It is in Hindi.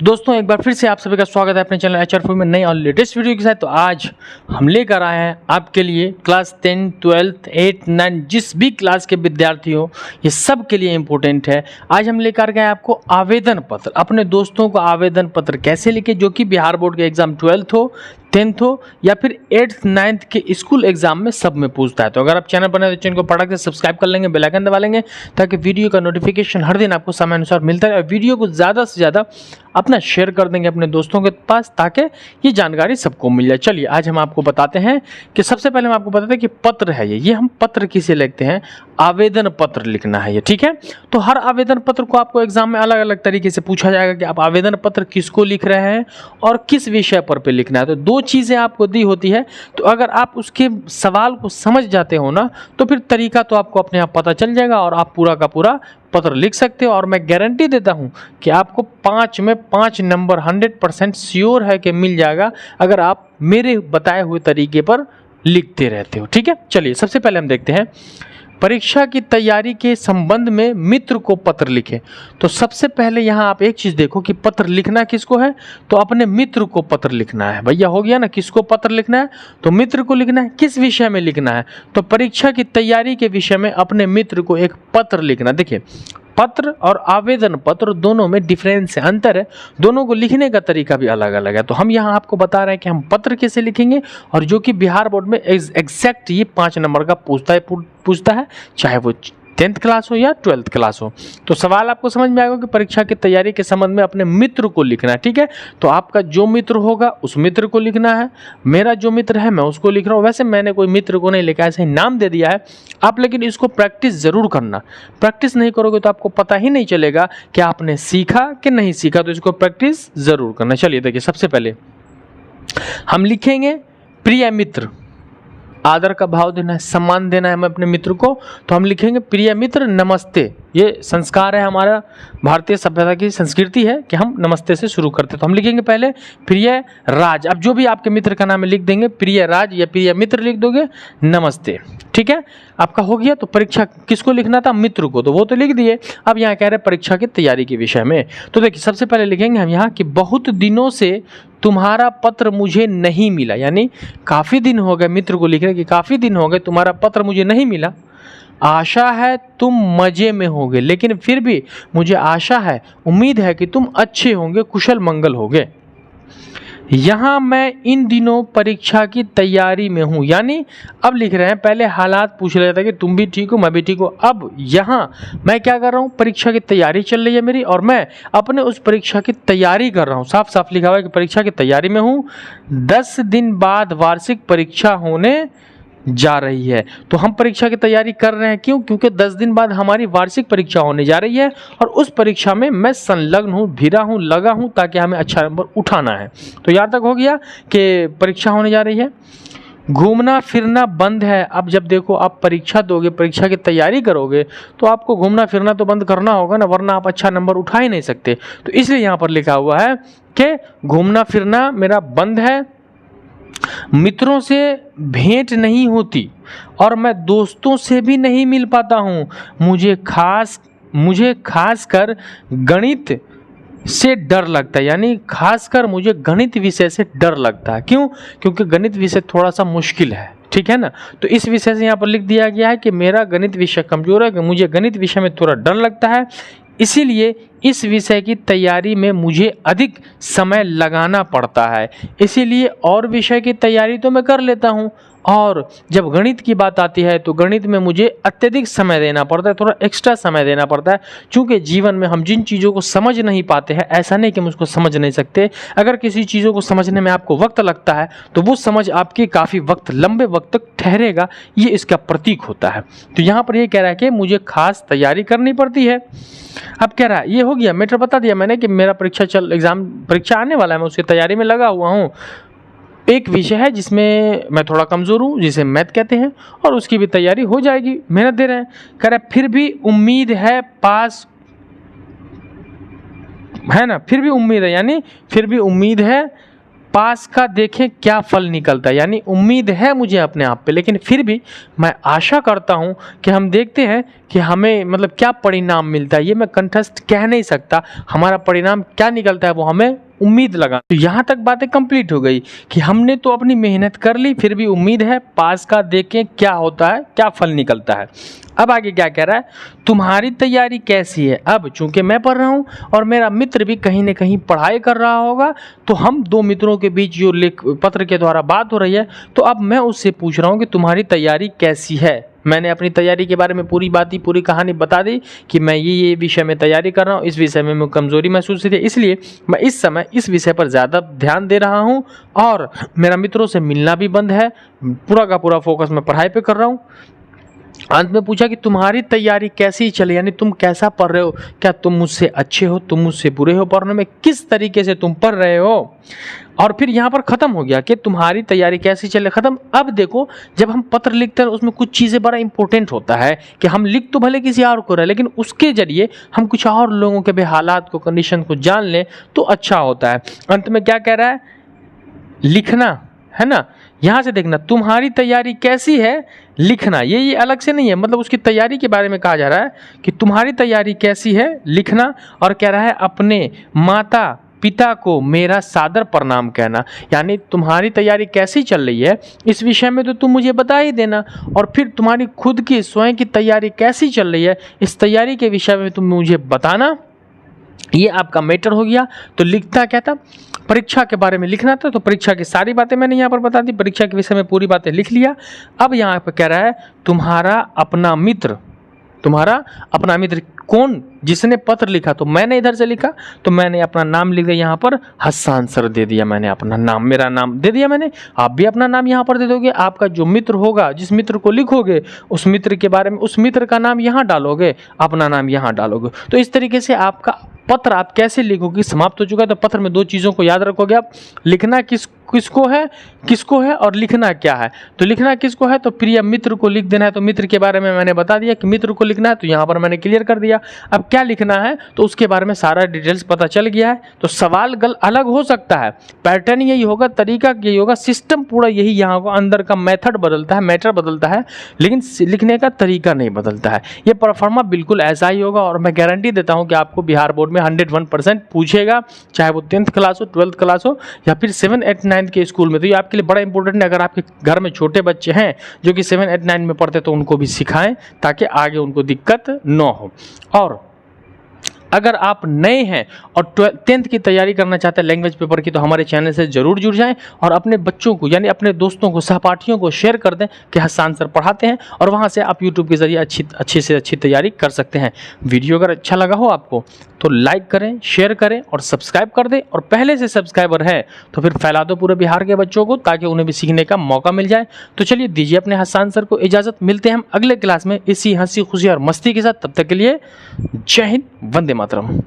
दोस्तों एक बार फिर से आप सभी का स्वागत है अपने चैनल HR4 में नई और लेटेस्ट वीडियो के साथ। तो आज हम लेकर आए हैं आपके लिए क्लास 10, 12, 8, 9 जिस भी क्लास के विद्यार्थी हो, ये सब के लिए इम्पोर्टेंट है। आज हम लेकर गए आपको आवेदन पत्र। अपने दोस्तों को आवेदन पत्र कैसे लिखे, जो कि बिहार बोर्ड के एग्जाम 12th हो, 10th हो या फिर 8th 9th के स्कूल एग्जाम में सब में पूछता है। तो अगर आप चैनल पर नए तो चैनल को फटाक से सब्सक्राइब कर लेंगे, बेल आइकन दबा लेंगे ताकि वीडियो का नोटिफिकेशन हर दिन आपको समय अनुसार मिलता रहे। और वीडियो को ज़्यादा से ज़्यादा अपना शेयर कर देंगे अपने दोस्तों के पास ताकि ये जानकारी सबको मिल जाए। चलिए आज हम आपको बताते हैं कि सबसे पहले हम आपको बताते हैं कि पत्र है ये हम पत्र किसे लिखते हैं, आवेदन पत्र लिखना है ये, ठीक है। तो हर आवेदन पत्र को आपको एग्जाम में अलग अलग तरीके से पूछा जाएगा कि आप आवेदन पत्र किसको लिख रहे हैं और किस विषय पर लिखना है। तो दो चीज़ें आपको दी होती है, तो अगर आप उसके सवाल को समझ जाते हो ना तो फिर तरीका तो आपको अपने आप पता चल जाएगा और आप पूरा का पूरा पत्र लिख सकते हो। और मैं गारंटी देता हूं कि आपको 5 में 5 नंबर 100% श्योर है कि मिल जाएगा अगर आप मेरे बताए हुए तरीके पर लिखते रहते हो, ठीक है। चलिए सबसे पहले हम देखते हैं परीक्षा की तैयारी के संबंध में मित्र को पत्र लिखें। तो सबसे पहले यहाँ आप एक चीज़ देखो कि पत्र लिखना किसको है, तो अपने मित्र को पत्र लिखना है। भैया हो गया ना, किसको पत्र लिखना है, तो मित्र को लिखना है। किस विषय में लिखना है, तो परीक्षा की तैयारी के विषय में अपने मित्र को एक पत्र लिखना। देखिए पत्र और आवेदन पत्र दोनों में डिफरेंस है, अंतर है, दोनों को लिखने का तरीका भी अलग अलग है। तो हम यहाँ आपको बता रहे हैं कि हम पत्र कैसे लिखेंगे और जो कि बिहार बोर्ड में एग्जैक्ट ये 5 नंबर का पूछता है चाहे वो 10th क्लास हो या 12th क्लास हो। तो सवाल आपको समझ में आएगा कि परीक्षा की तैयारी के संबंध में अपने मित्र को लिखना है, ठीक है। तो आपका जो मित्र होगा उस मित्र को लिखना है, मेरा जो मित्र है मैं उसको लिख रहा हूँ। वैसे मैंने कोई मित्र को नहीं लिखा, ऐसे ही नाम दे दिया है आप, लेकिन इसको प्रैक्टिस जरूर करना। प्रैक्टिस नहीं करोगे तो आपको पता ही नहीं चलेगा कि आपने सीखा कि नहीं सीखा, तो इसको प्रैक्टिस जरूर करना। चलिए देखिए सबसे पहले हम लिखेंगे प्रिय मित्र, आदर का भाव देना है, सम्मान देना है हमें अपने मित्र को। तो हम लिखेंगे प्रिय मित्र नमस्ते। ये संस्कार है हमारा, भारतीय सभ्यता की संस्कृति है कि हम नमस्ते से शुरू करते हैं। तो हम लिखेंगे पहले प्रिय राज। अब जो भी आपके मित्र का नाम है लिख देंगे प्रिय राज या प्रिय मित्र लिख दोगे, नमस्ते, ठीक है। आपका हो गया। तो परीक्षा किसको लिखना था, मित्र को, तो वो तो लिख दिए। अब यहाँ कह रहे हैं परीक्षा की तैयारी के विषय में। तो देखिए सबसे पहले लिखेंगे हम यहाँ कि बहुत दिनों से तुम्हारा पत्र मुझे नहीं मिला, यानी काफ़ी दिन हो गए, मित्र को लिख रहे कि काफ़ी दिन हो गए तुम्हारा पत्र मुझे नहीं मिला। आशा है तुम मज़े में होगे, लेकिन फिर भी मुझे आशा है, उम्मीद है कि तुम अच्छे होंगे, कुशल मंगल होगे। यहाँ मैं इन दिनों परीक्षा की तैयारी में हूँ, यानी अब लिख रहे हैं, पहले हालात पूछ रहे थे कि तुम भी ठीक हो मैं भी ठीक हूँ। अब यहाँ मैं क्या कर रहा हूँ, परीक्षा की तैयारी चल रही है मेरी और मैं अपने उस परीक्षा की तैयारी कर रहा हूँ। साफ साफ लिखा हुआ है कि परीक्षा की तैयारी में हूँ। 10 दिन बाद वार्षिक परीक्षा होने जा रही है। तो हम परीक्षा की तैयारी कर रहे हैं, क्यों, क्योंकि 10 दिन बाद हमारी वार्षिक परीक्षा होने जा रही है और उस परीक्षा में मैं संलग्न हूँ, भिड़ा हूँ, लगा हूँ ताकि हमें अच्छा नंबर उठाना है। तो यहाँ तक हो गया कि परीक्षा होने जा रही है। घूमना फिरना बंद है। अब जब देखो आप परीक्षा दोगे, परीक्षा की तैयारी करोगे तो आपको घूमना फिरना तो बंद करना होगा ना, वरना आप अच्छा नंबर उठा ही नहीं सकते। तो इसलिए यहाँ पर लिखा हुआ है कि घूमना फिरना मेरा बंद है, मित्रों से भेंट नहीं होती और मैं दोस्तों से भी नहीं मिल पाता हूँ। मुझे खासकर गणित से डर लगता है, यानी खासकर मुझे गणित विषय से डर लगता है। क्यों, क्योंकि गणित विषय थोड़ा सा मुश्किल है, ठीक है ना। तो इस विषय से यहाँ पर लिख दिया गया है कि मेरा गणित विषय कमजोर है, कि मुझे गणित विषय में थोड़ा डर लगता है, इसीलिए इस विषय की तैयारी में मुझे अधिक समय लगाना पड़ता है। इसीलिए और विषय की तैयारी तो मैं कर लेता हूँ, और जब गणित की बात आती है तो गणित में मुझे अत्यधिक समय देना पड़ता है, थोड़ा एक्स्ट्रा समय देना पड़ता है। क्योंकि जीवन में हम जिन चीज़ों को समझ नहीं पाते हैं, ऐसा नहीं कि हम उसको समझ नहीं सकते। अगर किसी चीज़ों को समझने में आपको वक्त लगता है तो वो समझ आपके काफ़ी वक्त, लंबे वक्त तक ठहरेगा, ये इसका प्रतीक होता है। तो यहाँ पर ये कह रहा है कि मुझे खास तैयारी करनी पड़ती है। अब कह रहा है, ये हो गया, मैटर बता दिया मैंने कि मेरा परीक्षा आने वाला है, मैं उसकी तैयारी में लगा हुआ हूँ। एक विषय है जिसमें मैं थोड़ा कमज़ोर हूँ, जिसे मैथ कहते हैं, और उसकी भी तैयारी हो जाएगी, मेहनत दे रहे हैं। कह रहे फिर भी उम्मीद है पास, है ना, फिर भी उम्मीद है, यानी फिर भी उम्मीद है पास का देखें क्या फल निकलता है, यानी उम्मीद है मुझे अपने आप पे, लेकिन फिर भी मैं आशा करता हूँ कि हम देखते हैं कि हमें मतलब क्या परिणाम मिलता है। ये मैं कंठस्थ कह नहीं सकता, हमारा परिणाम क्या निकलता है वो हमें उम्मीद लगा। तो यहाँ तक बातें कंप्लीट हो गई कि हमने तो अपनी मेहनत कर ली, फिर भी उम्मीद है पास का देखें क्या होता है, क्या फल निकलता है। अब आगे क्या कह रहा है, तुम्हारी तैयारी कैसी है। अब चूंकि मैं पढ़ रहा हूँ और मेरा मित्र भी कहीं ना कहीं पढ़ाई कर रहा होगा, तो हम दो मित्रों के बीच जो पत्र के द्वारा बात हो रही है, तो अब मैं उससे पूछ रहा हूँ कि तुम्हारी तैयारी कैसी है। मैंने अपनी तैयारी के बारे में पूरी कहानी बता दी कि मैं ये विषय में तैयारी कर रहा हूँ, इस विषय में मैं कमजोरी महसूस हुई थी, इसलिए मैं इस समय इस विषय पर ज़्यादा ध्यान दे रहा हूँ और मेरा मित्रों से मिलना भी बंद है, पूरा का पूरा फोकस मैं पढ़ाई पे कर रहा हूँ। अंत में पूछा कि तुम्हारी तैयारी कैसी चले, यानी तुम कैसा पढ़ रहे हो, क्या तुम मुझसे अच्छे हो, तुम मुझसे बुरे हो पढ़ने में, किस तरीके से तुम पढ़ रहे हो। और फिर यहाँ पर खत्म हो गया कि तुम्हारी तैयारी कैसी चले, खत्म। अब देखो, जब हम पत्र लिखते हैं उसमें कुछ चीज़ें बड़ा इंपॉर्टेंट होता है कि हम लिख तो भले किसी और को रहे, लेकिन उसके जरिए हम कुछ और लोगों के भी हालात को, कंडीशन को जान लें तो अच्छा होता है। अंत में क्या कह रहा है, लिखना है ना, यहाँ से देखना तुम्हारी तैयारी कैसी है, लिखना, ये अलग से नहीं है, मतलब उसकी तैयारी के बारे में कहा जा रहा है कि तुम्हारी तैयारी कैसी है, लिखना। और कह रहा है अपने माता पिता को मेरा सादर प्रणाम कहना, यानी तुम्हारी तैयारी कैसी चल रही है इस विषय में तो तुम मुझे बता ही देना, और फिर तुम्हारी खुद की स्वयं की तैयारी कैसी चल रही है इस तैयारी के विषय में तुम मुझे बताना। ये आपका मैटर हो गया। तो लिखता क्या था, परीक्षा के बारे में लिखना था, तो परीक्षा की सारी बातें मैंने यहाँ पर बता दी, परीक्षा के विषय में पूरी बातें लिख लिया। अब यहाँ पर कह रहा है तुम्हारा अपना मित्र कौन, जिसने पत्र लिखा, तो मैंने इधर से लिखा, तो मैंने अपना नाम लिख दिया यहाँ पर, हस्सान सर दे दिया मैंने अपना नाम, मेरा नाम दे दिया मैंने। आप भी अपना नाम यहाँ पर दे दोगे, आपका जो मित्र होगा, जिस मित्र को लिखोगे उस मित्र के बारे में, उस मित्र का नाम यहाँ डालोगे, अपना नाम यहाँ डालोगे। तो इस तरीके से आपका पत्र आप कैसे लिखोगे समाप्त हो चुका है। तो पत्र में दो चीज़ों को याद रखोगे आप, लिखना किसको है और लिखना क्या है। तो लिखना किसको है, तो प्रिय मित्र को लिख देना है, तो मित्र के बारे में मैंने बता दिया कि मित्र को लिखना है, तो यहाँ पर मैंने क्लियर कर दिया। अब क्या लिखना है तो उसके बारे में सारा डिटेल्स पता चल गया है। तो सवाल अलग हो सकता है, पैटर्न यही होगा, तरीका यही होगा, सिस्टम पूरा यही यहाँ को अंदर का मेथड बदलता है, मैटर बदलता है, लेकिन लिखने का तरीका नहीं बदलता है। ये परफॉर्मा बिल्कुल ऐसा ही होगा और मैं गारंटी देता हूँ कि आपको बिहार बोर्ड में 101% पूछेगा, चाहे वो 10th क्लास हो, 12th क्लास हो या फिर 7, 8, 9 के स्कूल में। तो ये आपके लिए बड़ा इंपॉर्टेंट है। अगर आपके घर में छोटे बच्चे हैं जो कि 7, 8, 9 में पढ़ते तो उनको भी सिखाएं ताकि आगे उनको दिक्कत न हो। और अगर आप नए हैं और 10th की तैयारी करना चाहते हैं लैंग्वेज पेपर की, तो हमारे चैनल से जरूर जुड़ जाएं और अपने बच्चों को यानी अपने दोस्तों को, सहपाठियों को शेयर कर दें कि हस्सान सर पढ़ाते हैं, और वहां से आप यूट्यूब के जरिए अच्छी से अच्छी तैयारी कर सकते हैं। वीडियो अगर अच्छा लगा हो आपको तो लाइक करें, शेयर करें और सब्सक्राइब कर दें, और पहले से सब्सक्राइबर है तो फिर फैला दो पूरे बिहार के बच्चों को ताकि उन्हें भी सीखने का मौका मिल जाए। तो चलिए दीजिए अपने हस्सान सर को इजाज़त, मिलते हैं हम अगले क्लास में इसी हंसी खुशी और मस्ती के साथ। तब तक के लिए जय हिंद, वंदे मातरम।